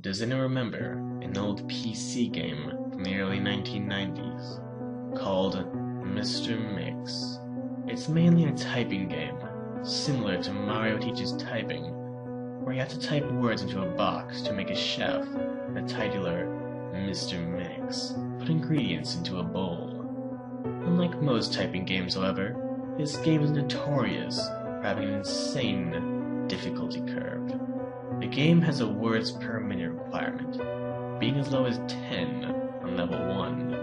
Does anyone remember an old PC game from the early 1990s called Mr.Mix? It's mainly a typing game, similar to Mario Teaches Typing, where you have to type words into a box to make a chef, the titular Mr. Mix, put ingredients into a bowl. Unlike most typing games, however, this game is notorious for having an insane difficulty curve. The game has a words per minute requirement, being as low as 10 on level 1,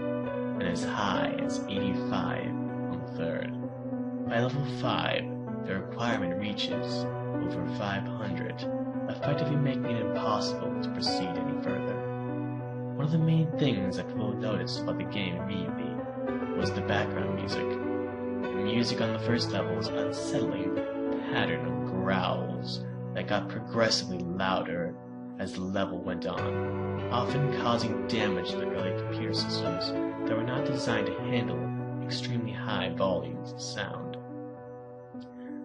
and as high as 85 on the 3rd. By level 5, the requirement reaches over 500, effectively making it impossible to proceed any further. One of the main things that people noticed about the game immediately was the background music. The music on the first level was an unsettling pattern of growls that got progressively louder as the level went on, often causing damage to the early computer systems that were not designed to handle extremely high volumes of sound.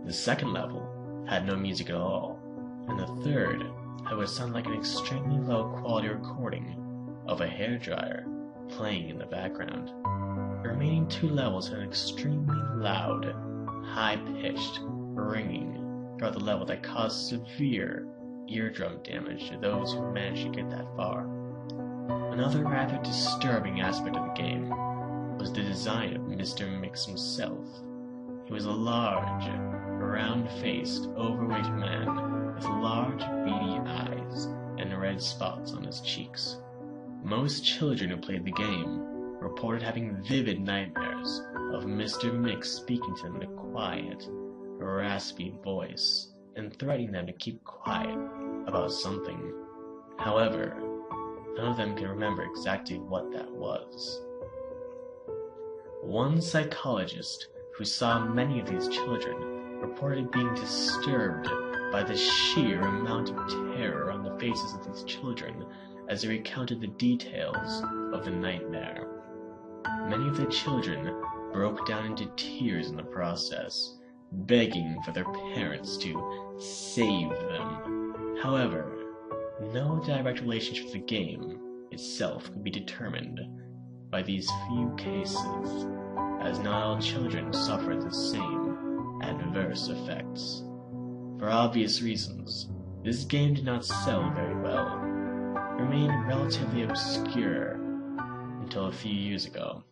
The second level had no music at all, and the third had what sounded like an extremely low quality recording of a hairdryer playing in the background. The remaining 2 levels had an extremely loud, high-pitched ringing throughout the level that caused severe eardrum damage to those who managed to get that far. Another rather disturbing aspect of the game was the design of Mr. Mix himself. He was a large, round-faced, overweight man with large, beady eyes and red spots on his cheeks. Most children who played the game reported having vivid nightmares of Mr. Mix speaking to them in a quiet, raspy voice and threatening them to keep quiet about something. However, none of them can remember exactly what that was. One psychologist who saw many of these children reported being disturbed by the sheer amount of terror on the faces of these children as they recounted the details of the nightmare. Many of the children broke down into tears in the process, begging for their parents to save them. However, no direct relationship to the game itself could be determined by these few cases, as not all children suffered the same adverse effects. For obvious reasons, this game did not sell very well. It remained relatively obscure until a few years ago,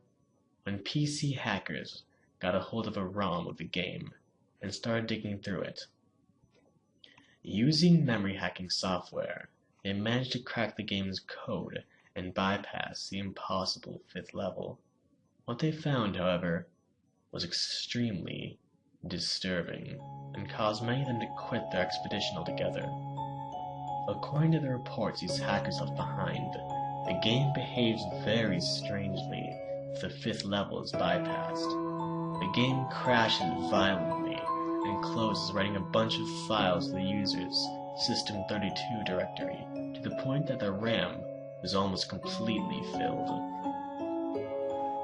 when PC hackers got a hold of a ROM of the game and started digging through it. Using memory hacking software, they managed to crack the game's code and bypass the impossible 5th level. What they found, however, was extremely disturbing and caused many of them to quit their expedition altogether. According to the reports these hackers left behind, the game behaves very strangely if the 5th level is bypassed. The game crashes violently and closes, writing a bunch of files to the user's System32 directory, to the point that the RAM was almost completely filled.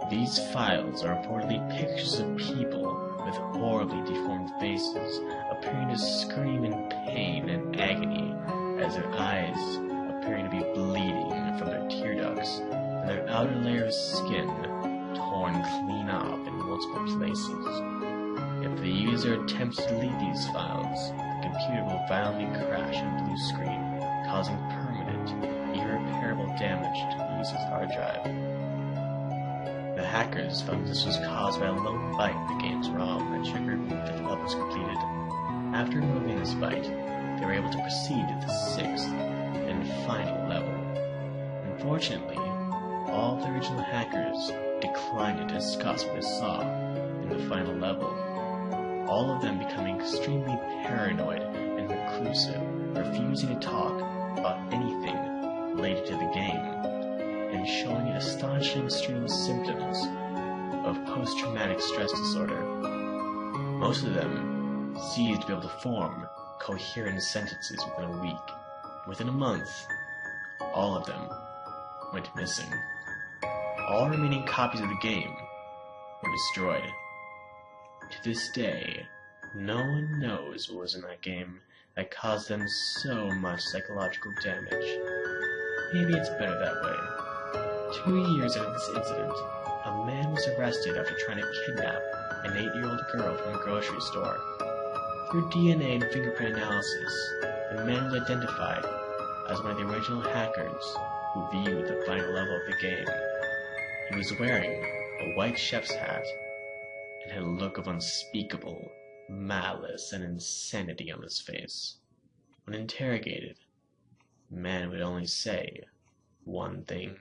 These files are reportedly pictures of people with horribly deformed faces appearing to scream in pain and agony as their eyes appearing to be bleeding from their tear ducts and their outer layer of skin torn clean off in multiple places. If the user attempts to delete these files, the computer will violently crash on blue screen, causing permanent, irreparable damage to the user's hard drive. The hackers found this was caused by a lone byte in the game's ROM that triggered when the 5th level was completed. After removing this byte, they were able to proceed to the 6th and final level. Unfortunately, all of the original hackers declined to discuss what they saw in the final level, all of them becoming extremely paranoid and reclusive, refusing to talk about anything related to the game, and showing astonishing extreme symptoms of post-traumatic stress disorder. Most of them ceased to be able to form coherent sentences within a week. Within a month, all of them went missing. All remaining copies of the game were destroyed. To this day, no one knows what was in that game that caused them so much psychological damage. maybe it's better that way. 2 years after this incident, a man was arrested after trying to kidnap an 8-year-old girl from a grocery store. Through DNA and fingerprint analysis, the man was identified as one of the original hackers who viewed the final level of the game. He was wearing a white chef's hat and had a look of unspeakable malice and insanity on his face. When interrogated, the man would only say one thing: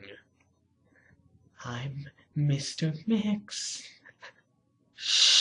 "I'm Mr. Mix." Shh.